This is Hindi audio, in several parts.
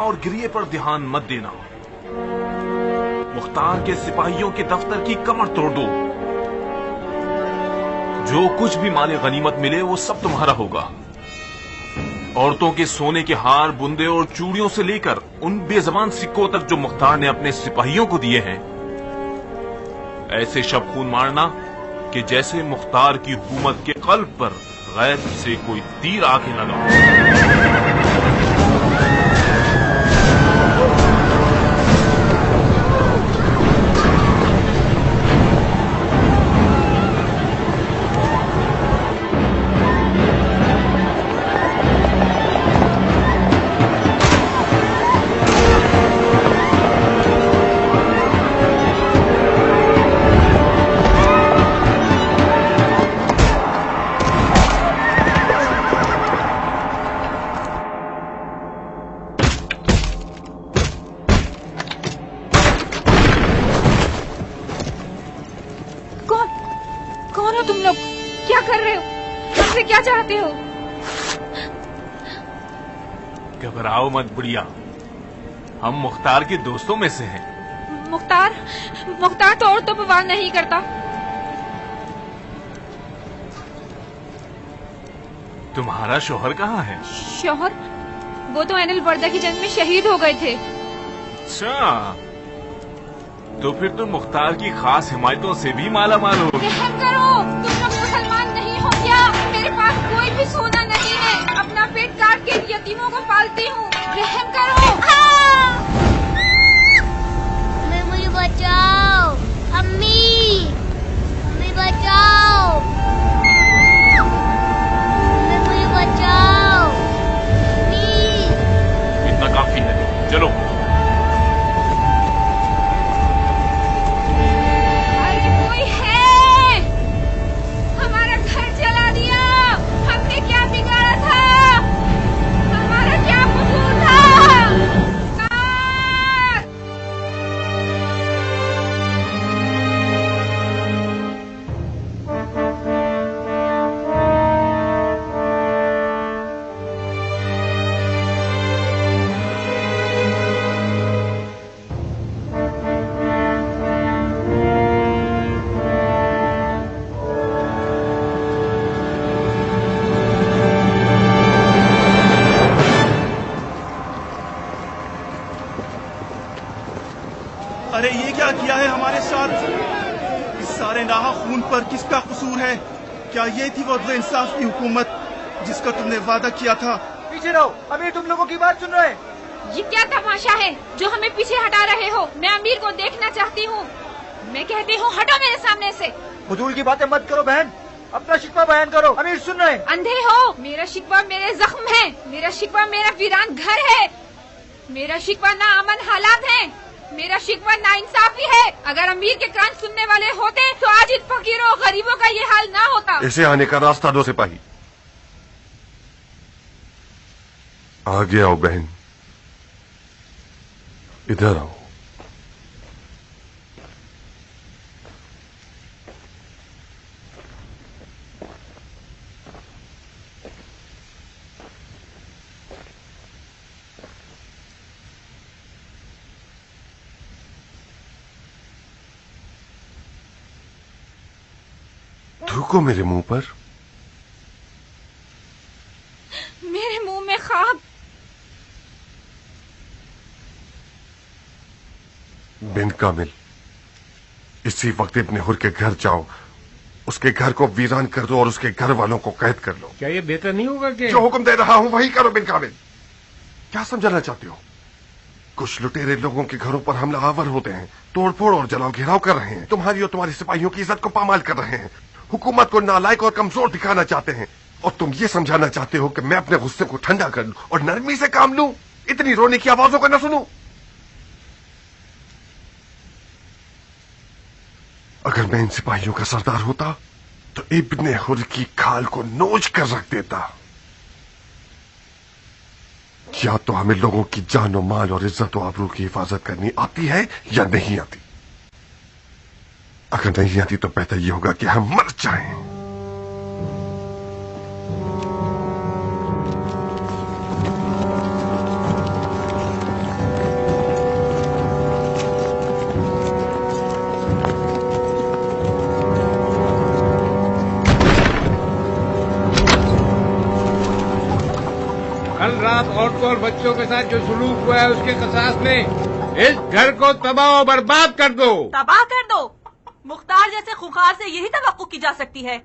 और गिरिए पर ध्यान मत देना। मुख्तार के सिपाहियों के दफ्तर की कमर तोड़ दो। जो कुछ भी माले गनीमत मिले वो सब तुम्हारा होगा। औरतों के सोने के हार, बुंदे और चूड़ियों से लेकर उन बेजबान सिक्कों तक जो मुख्तार ने अपने सिपाहियों को दिए हैं, ऐसे शब खून मारना कि जैसे मुख्तार की हुकूमत के कल्ब पर गैब से कोई तीर आके लगा। घबराओ मत बुढ़िया, हम मुख्तार के दोस्तों में से हैं। मुख्तार तो औरतों पर वार नहीं करता। तुम्हारा शौहर कहाँ है? शौहर? वो तो ऐनल बर्दा की जंग में शहीद हो गए थे। अच्छा, तो फिर तुम मुख्तार की खास हिमायतों से भी माला माल हो। रहम करो, तुम लोग मुसलमान नहीं हो क्या? मेरे पास कोई भी सोना नहीं है, अपना पेट काट के यतीमों को पालती हूँ। रहम करो। मुझे बचाओ, अम्मी बचाओ, मुझे बचाओ, इतना काफी है, चलो। अरे कोई है? हमारा घर जला दिया। हमने क्या बिगाड़ा था? हमारा क्या कसूर था? अरे ये क्या किया है हमारे साथ? इस सारे नाहक खून पर किसका कसूर है? क्या ये थी वो अदल इंसाफ की हुकूमत जिसका तुमने वादा किया था? पीछे रहो, अमीर तुम लोगों की बात सुन रहे हैं। ये क्या तमाशा है जो हमें पीछे हटा रहे हो? मैं अमीर को देखना चाहती हूँ। मैं कहती हूँ हटो मेरे सामने से। फजूल की बातें मत करो बहन, अपना शिकवा बयान करो। अमीर सुन रहे हैं। अंधे हो? मेरा शिकवा मेरे जख्म है। मेरा शिकवा मेरा वीरान घर है। मेरा शिकवा ना अमन हालात है। मेरा शिकवा नाइंसाफी है। अगर अमीर के कान सुनने वाले होते तो आज इन फकीरों गरीबों का ये हाल ना होता। इसे आने का रास्ता दो सिपाही। आगे आओ बहन, इधर आओ। थूको मेरे मुंह पर। मेरे मुंह में ख्वाब। बिन कामिल, इसी वक्त इब्ने हुर के घर जाओ, उसके घर को वीरान कर दो और उसके घर वालों को कैद कर लो। क्या ये बेहतर नहीं होगा कि जो हुक्म दे रहा हूं वही करो बिन कामिल। क्या समझाना चाहते हो? कुछ लुटेरे लोगों के घरों पर हमला आवर होते हैं, तोड़फोड़ और जलाओ घेराव कर रहे हैं, तुम्हारी और तुम्हारे सिपाहियों की इज्जत को पामाल कर रहे हैं, हुकूमत को नालायक और कमजोर दिखाना चाहते हैं, और तुम ये समझाना चाहते हो कि मैं अपने गुस्से को ठंडा कर लूं और नरमी से काम लूं, इतनी रोने की आवाजों को न सुनूं। अगर मैं इन सिपाहियों का सरदार होता तो इब्ने हुर की खाल को नोच कर रख देता। क्या तो हमें लोगों की जान और माल और इज्जत और आबरू की हिफाजत करनी आती है या नहीं आती? अगर नहीं आती तो बेहतर यह होगा कि हम मर जाएं। साथ, औरतों और बच्चों के साथ जो सुलूक हुआ है उसके कसास में इस घर को तबाह और बर्बाद कर दो। तबाह कर दो? मुख्तार जैसे खुखार से यही तवक्को की जा सकती है।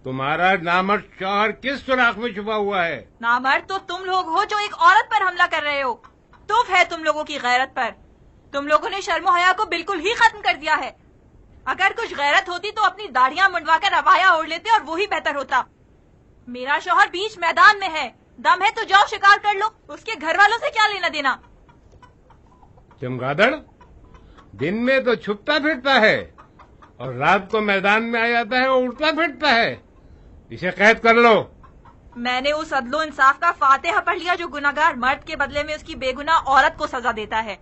तुम्हारा नामर्द शौहर किस सुराख में छुपा हुआ है? नामर्द तो तुम लोग हो जो एक औरत पर हमला कर रहे हो। तुफ है तुम लोगों की गैरत पर। तुम लोगों ने शर्म हया को बिल्कुल ही खत्म कर दिया है। अगर कुछ गैरत होती तो अपनी दाढ़ियां मुंडवाकर अबाया ओढ़ लेते और वो ही बेहतर होता। मेरा शौहर बीच मैदान में है, दम है तो जाओ शिकार कर लो, उसके घर वालों से क्या लेना देना। चमगादड़ दिन में तो छुपता फिरता है और रात को मैदान में आ जाता है और उड़ता फिरता है। इसे कैद कर लो। मैंने उस अदलो इंसाफ का फातिहा पढ़ लिया जो गुनाहगार मर्द के बदले में उसकी बेगुनाह औरत को सजा देता है।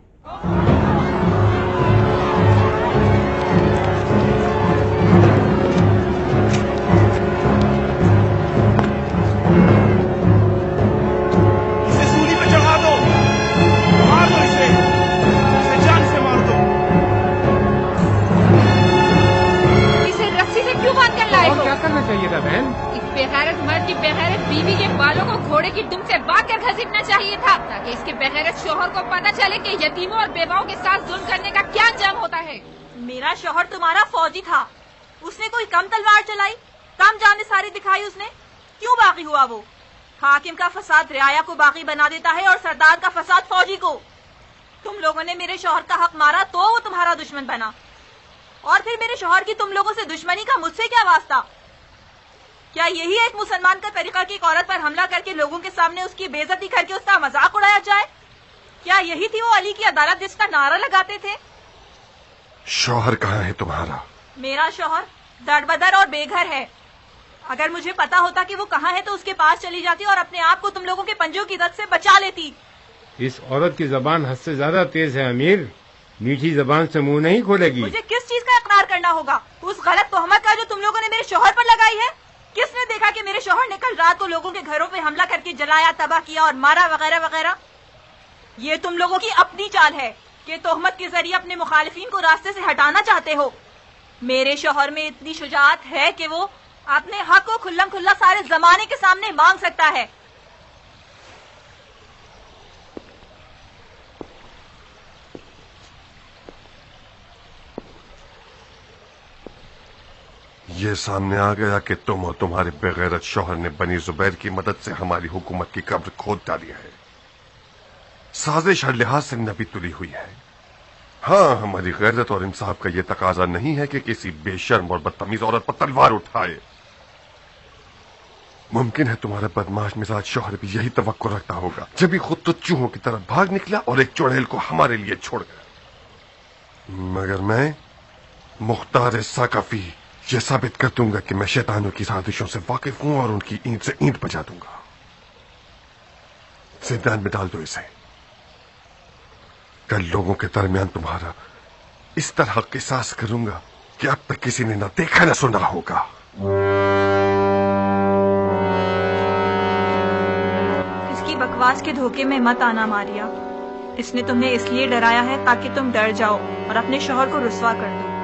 चाहिए था बहन। इस बेगैरत मर्द की बेगैरत बीवी के बालों को घोड़े की दुम से बांध कर घसीटना चाहिए था ताकि इसके बेगैरत शौहर को पता चले कि यतीमों और बेवाओं के साथ जुल्म करने का क्या अंजाम होता है। मेरा शौहर तुम्हारा फौजी था, उसने कोई कम तलवार चलाई, कम जानिसारी दिखाई उसने? क्यों बागी हुआ वो? हाकिम का फसाद रियाया को बागी बना देता है और सरदार का फसाद फौजी को। तुम लोगों ने मेरे शौहर का हक मारा तो वो तुम्हारा दुश्मन बना, और फिर मेरे शौहर की तुम लोगों से दुश्मनी का मुझसे क्या वास्ता? क्या यही एक मुसलमान का तरीका कि एक औरत पर हमला करके लोगों के सामने उसकी बेइज्जती करके उसका मजाक उड़ाया जाए? क्या यही थी वो अली की अदालत जिसका नारा लगाते थे? शौहर कहाँ है तुम्हारा? मेरा शौहर दरबदर और बेघर है। अगर मुझे पता होता कि वो कहाँ है तो उसके पास चली जाती और अपने आप को तुम लोगों के पंजों की दर्द से बचा लेती। इस औरत की जबान हद से ज्यादा तेज है अमीर, मीठी जबान से मुंह नहीं खोलेगी। मुझे किस चीज का इकरार करना होगा? उस गलत तोहमत का जो तुम लोगों ने मेरे शौहर पर लगाई है। किसने देखा कि मेरे शौहर ने कल रात को लोगों के घरों पे हमला करके जलाया, तबाह किया और मारा वगैरह वगैरह? ये तुम लोगों की अपनी चाल है कि तोहमत के जरिए अपने मुखालिफिन को रास्ते से हटाना चाहते हो। मेरे शौहर में इतनी शुजाअत है कि वो अपने हक को खुल्लम खुल्ला सारे जमाने के सामने मांग सकता है। ये सामने आ गया कि तुम और तुम्हारे बेगैरत शौहर ने बनी जुबैर की मदद से हमारी हुकूमत की कब्र खोद डाली है। साजिश हर लिहाज से नबी तुली हुई है। हाँ, हमारी गैरत और इंसाफ का यह तकाजा नहीं है कि किसी बेशर्म और बदतमीज औरत पर तलवार उठाए। मुमकिन है तुम्हारा बदमाश मिजाज शौहर भी यही तवक्को रखता होगा, जब भी खुद तो चूहों की तरफ भाग निकला और एक चुड़ैल को हमारे लिए छोड़ गया। मगर मैं मुख्तार साकफी ये साबित कर दूंगा कि मैं शैतानों की साजिशों से वाकिफ हूं और उनकी ईंट से ईंट बजा दूंगा। जिंदान में डाल दो इसे। कल लोगों के दरमियान तुम्हारा इस तरह किसास करूंगा कि अब तक किसी ने न देखा न सुना होगा। इसकी बकवास के धोखे में मत आना मारिया। इसने तुम्हें इसलिए डराया है ताकि तुम डर जाओ और अपने शौहर को रुस्वा कर दो।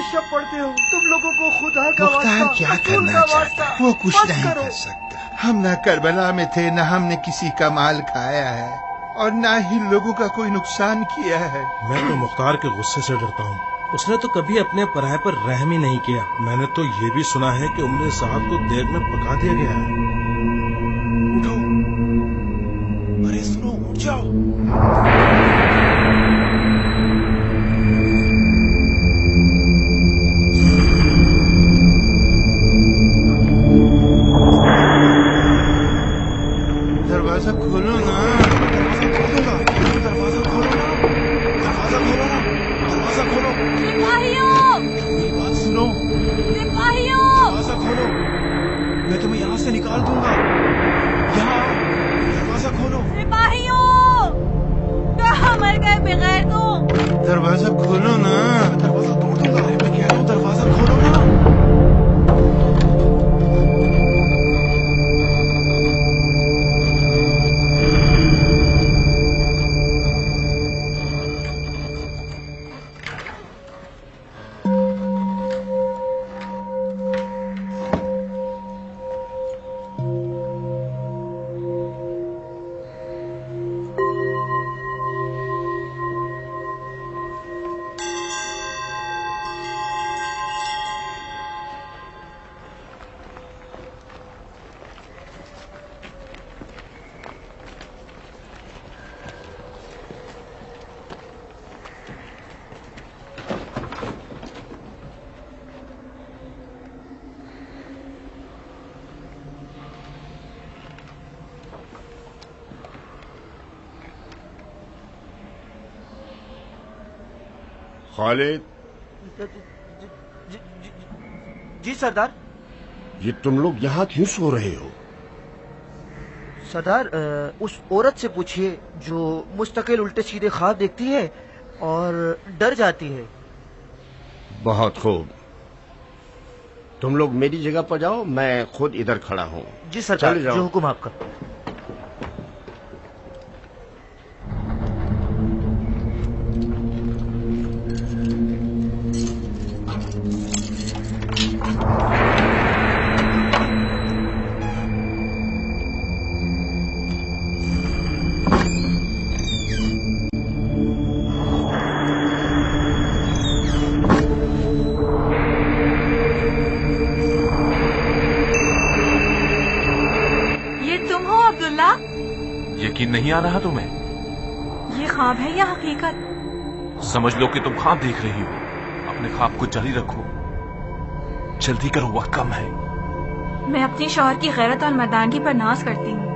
शब पढ़ते हो तुम लोगों को खुदा का मुख्तार क्या करना चाहता है? वो कुछ नहीं कर सकता। हम न करबला में थे, न हमने किसी का माल खाया है और न ही लोगों का कोई नुकसान किया है। मैं तो मुख्तार के गुस्से से डरता हूँ। उसने तो कभी अपने पराये पर रहम ही नहीं किया। मैंने तो ये भी सुना है कि उम्र साहब को देर में पका दिया गया है। उठो, अरे सुनो, उठ जाओ। दरवाजा खोलो ना। दरवाजा खोलो ना। दरवाजा खोलो ना। दरवाजा खोलो। सिपाहियों! मेरी बात सुनो। सिपाहियों! दरवाजा खोलो। मैं तुम्हें यहाँ से निकाल खालिद। जी सरदार। ये तुम लोग यहाँ क्यों सो रहे हो? सरदार, उस औरत से पूछिए जो मुस्तकिल उल्टे सीधे ख्वाब देखती है और डर जाती है। बहुत खूब, तुम लोग मेरी जगह पर जाओ, मैं खुद इधर खड़ा हूँ। जी सरदार, जो हुक्म आपका। यकीन नहीं आ रहा तुम्हें? ये ख्वाब है या हकीकत? समझ लो कि तुम ख्वाब देख रही हो। अपने ख्वाब को जारी रखो, जल्दी करो, वक्त कम है। मैं अपनी शौहर की गैरत और मर्दानगी पर नाज करती हूँ।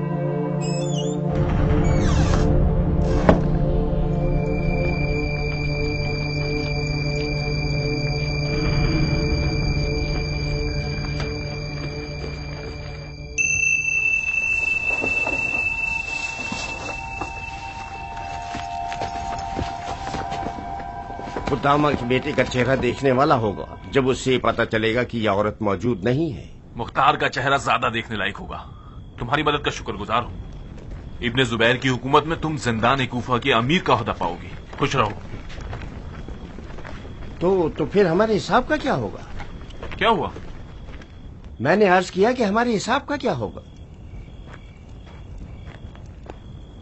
खुदामा के बेटे का चेहरा देखने वाला होगा जब उसे पता चलेगा कि यह औरत मौजूद नहीं है। मुख्तार का चेहरा ज्यादा देखने लायक होगा। तुम्हारी मदद का शुक्रगुजार हूँ। इब्ने जुबैर की हुकूमत में तुम जिंदान कूफा के अमीर का ओहदा पाओगी। खुश रहो। तो फिर हमारे हिसाब का क्या होगा? क्या हुआ? मैंने अर्ज किया कि हमारे हिसाब का क्या होगा।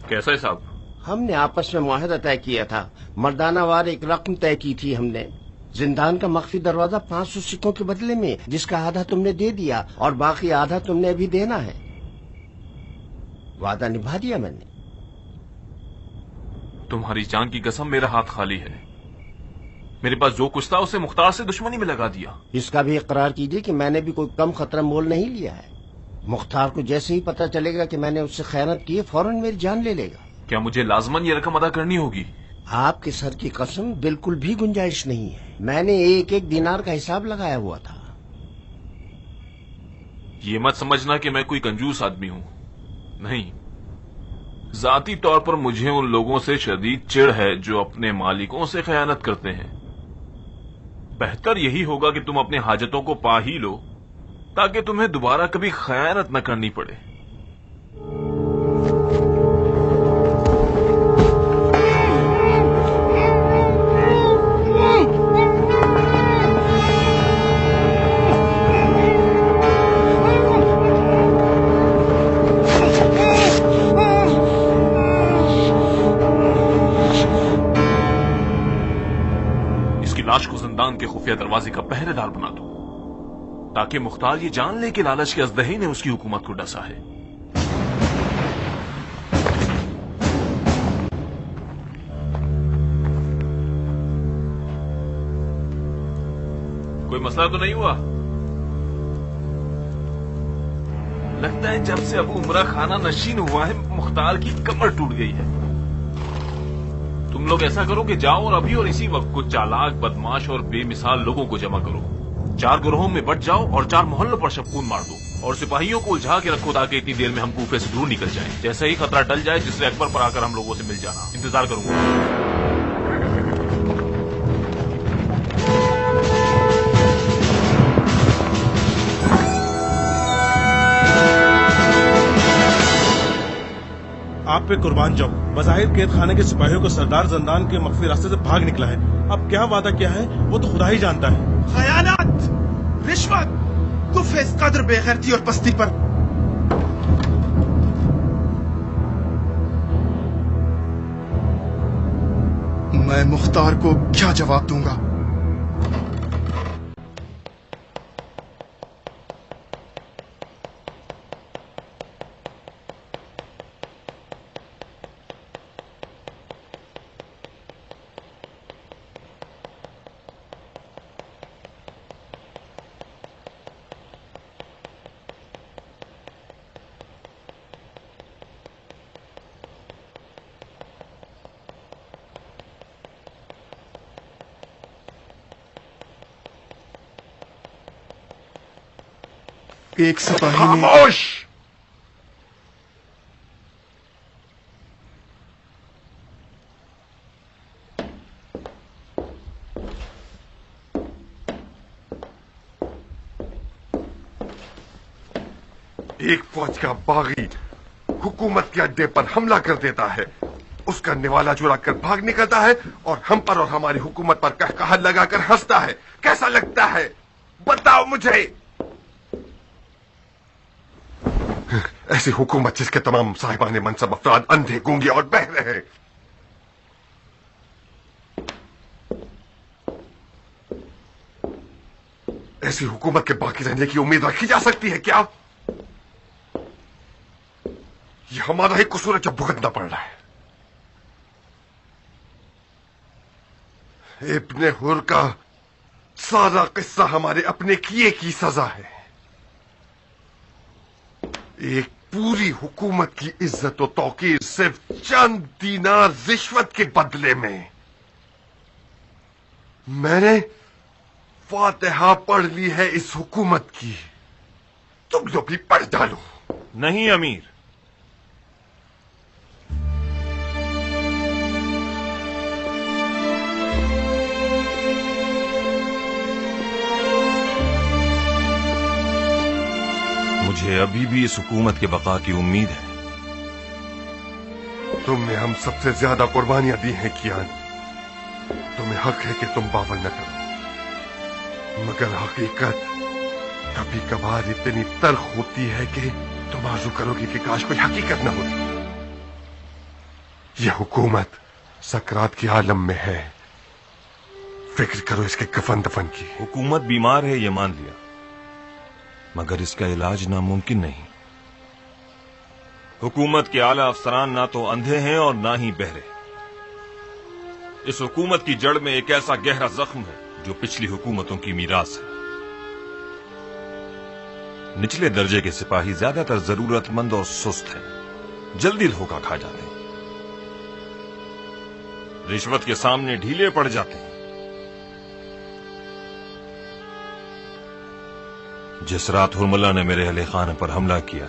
कैसा हिसाब? हमने आपस में मुआहदा तय किया था, मर्दाना वार एक रकम तय की थी हमने। जिंदान का मख्फी दरवाजा 500 सिक्कों के बदले में, जिसका आधा तुमने दे दिया और बाकी आधा तुमने अभी देना है। वादा निभा दिया मैंने। तुम्हारी जान की कसम, मेरा हाथ खाली है। मेरे पास जो कुछ था उसे मुख्तार से दुश्मनी में लगा दिया। इसका भी इकरार कीजिए कि मैंने भी कोई कम खतरा मोल नहीं लिया है। मुख्तार को जैसे ही पता चलेगा कि मैंने उससे खयानत की है, फौरन मेरी जान ले लेगा। क्या मुझे लाजमन ये रकम अदा करनी होगी? आपके सर की कसम, बिल्कुल भी गुंजाइश नहीं है। मैंने एक एक दिनार का हिसाब लगाया हुआ था। ये मत समझना कि मैं कोई कंजूस आदमी हूं। नहीं, जाती तौर पर मुझे उन लोगों से शदीद चिढ़ है जो अपने मालिकों से खयानत करते हैं। बेहतर यही होगा कि तुम अपने हाजतों को पा ही लो, ताकि तुम्हें दोबारा कभी खयानत न करनी पड़े। लाश को जिंदान के खुफिया दरवाजे का पहरेदार बना दो, ताकि मुख्तार ये जान ले कि लालच के अजदही ने उसकी हुकूमत को डसा है। कोई मसला तो नहीं हुआ? लगता है जब से अबू उमरा खाना नशीन हुआ है, मुख्तार की कमर टूट गई है। तुम लोग ऐसा करो कि जाओ और अभी और इसी वक्त कुछ चालाक, बदमाश और बेमिसाल लोगों को जमा करो। 4 गिरोहों में बट जाओ और 4 मोहल्लों पर शबकून मार दो और सिपाहियों को उलझा के रखो, ताकि इतनी देर में हम कूफे से दूर निकल जाएं। जैसे ही खतरा टल जाए, जिससे अकबर पर आकर हम लोगों से मिल जाना। इंतजार करूंगा। आप पे कुर्बान जाऊं। बज़ाहिर कैद खाने के सिपाहियों को सरदार जिंदान के मख्फी रास्ते से भाग निकला है। अब क्या वादा किया है वो तो खुदा ही जानता है। खयानत, रिश्वत, तुफ है इस कदर बेगैरती और पस्ती पर। मैं मुख्तार को क्या जवाब दूंगा? एक सिपाही ने खामोश! एक फौज का बागी हुकूमत के अड्डे पर हमला कर देता है, उसका निवाला चुरा कर भाग निकलता है और हम पर और हमारी हुकूमत पर कहकहार लगाकर हंसता है। कैसा लगता है बताओ मुझे। ऐसी हुकूमत जिसके तमाम साहिबाने मनसब अफराद अंधे, गूंगे और बहरे हैं। ऐसी हुकूमत के बाकी रहने की उम्मीद रखी जा सकती है क्या? ये हमारा ही कसूर है जब भुगतना पड़ रहा है। इब्ने हुर का सारा किस्सा हमारे अपने किए की सजा है। एक पूरी हुकूमत की इज्जत और तौकीर सिर्फ चंद दीनार रिश्वत के बदले में। मैंने फातिहा पढ़ ली है इस हुकूमत की, तुम लोग भी पढ़ डालो। नहीं अमीर, मुझे अभी भी इस हुकूमत के बका की उम्मीद है। तुमने हम सबसे ज्यादा कुर्बानियां दी हैं कियान, तुम्हें हक है कि तुम बावल न करो, मगर हकीकत कभी कभार इतनी तल्ख होती है कि तुम आरज़ू करोगे कि काश कोई हकीकत न होती। यह हुकूमत सकरात की आलम में है, फिक्र करो इसके कफन दफन की। हुकूमत बीमार है ये मान लिया, मगर इसका इलाज नामुमकिन नहीं। हुकूमत के आला अफसरान ना तो अंधे हैं और ना ही बहरे। इस हुकूमत की जड़ में एक ऐसा गहरा जख्म है जो पिछली हुकूमतों की मीरास है। निचले दर्जे के सिपाही ज्यादातर जरूरतमंद और सुस्त हैं, जल्दी धोखा खा जाते हैं, रिश्वत के सामने ढीले पड़ जाते हैं। जिस रात हुरमला ने मेरे अहले खाने पर हमला किया,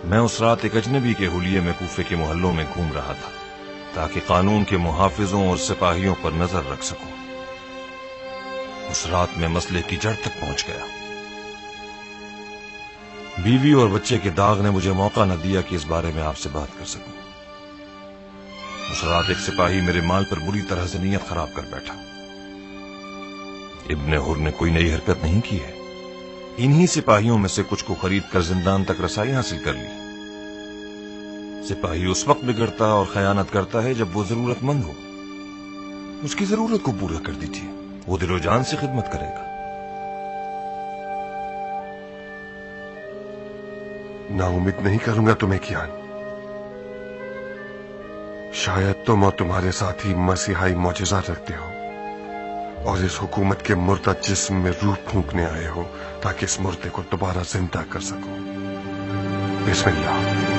मैं उस रात एक अजनबी के हुलिये में कूफे के मोहल्लों में घूम रहा था ताकि कानून के मुहाफिजों और सिपाहियों पर नजर रख सकूं। उस रात में मसले की जड़ तक पहुंच गया। बीवी और बच्चे के दाग ने मुझे मौका न दिया कि इस बारे में आपसे बात कर सकूं। उस रात एक सिपाही मेरे माल पर बुरी तरह से नीयत खराब कर बैठा। इब्ने हुर ने कोई नई हरकत नहीं की है, इन्हीं सिपाहियों में से कुछ को खरीद कर जिंदान तक रसाई हासिल कर ली। सिपाही उस वक्त बिगड़ता और खयानत करता है जब वो जरूरतमंद हो। उसकी जरूरत को पूरा कर दीजिए, वो दिलो जान से खिदमत करेगा। नाउम्मीद नहीं करूंगा तुम्हें कियान। शायद तुम और तुम्हारे साथी मसीहाई मौजज़ा रखते हो और इस हुकूमत के मुर्दा जिस्म में रूह फूंकने आए हो ताकि इस मुर्दे को दोबारा जिंदा कर सको। बिस्मिल्लाह।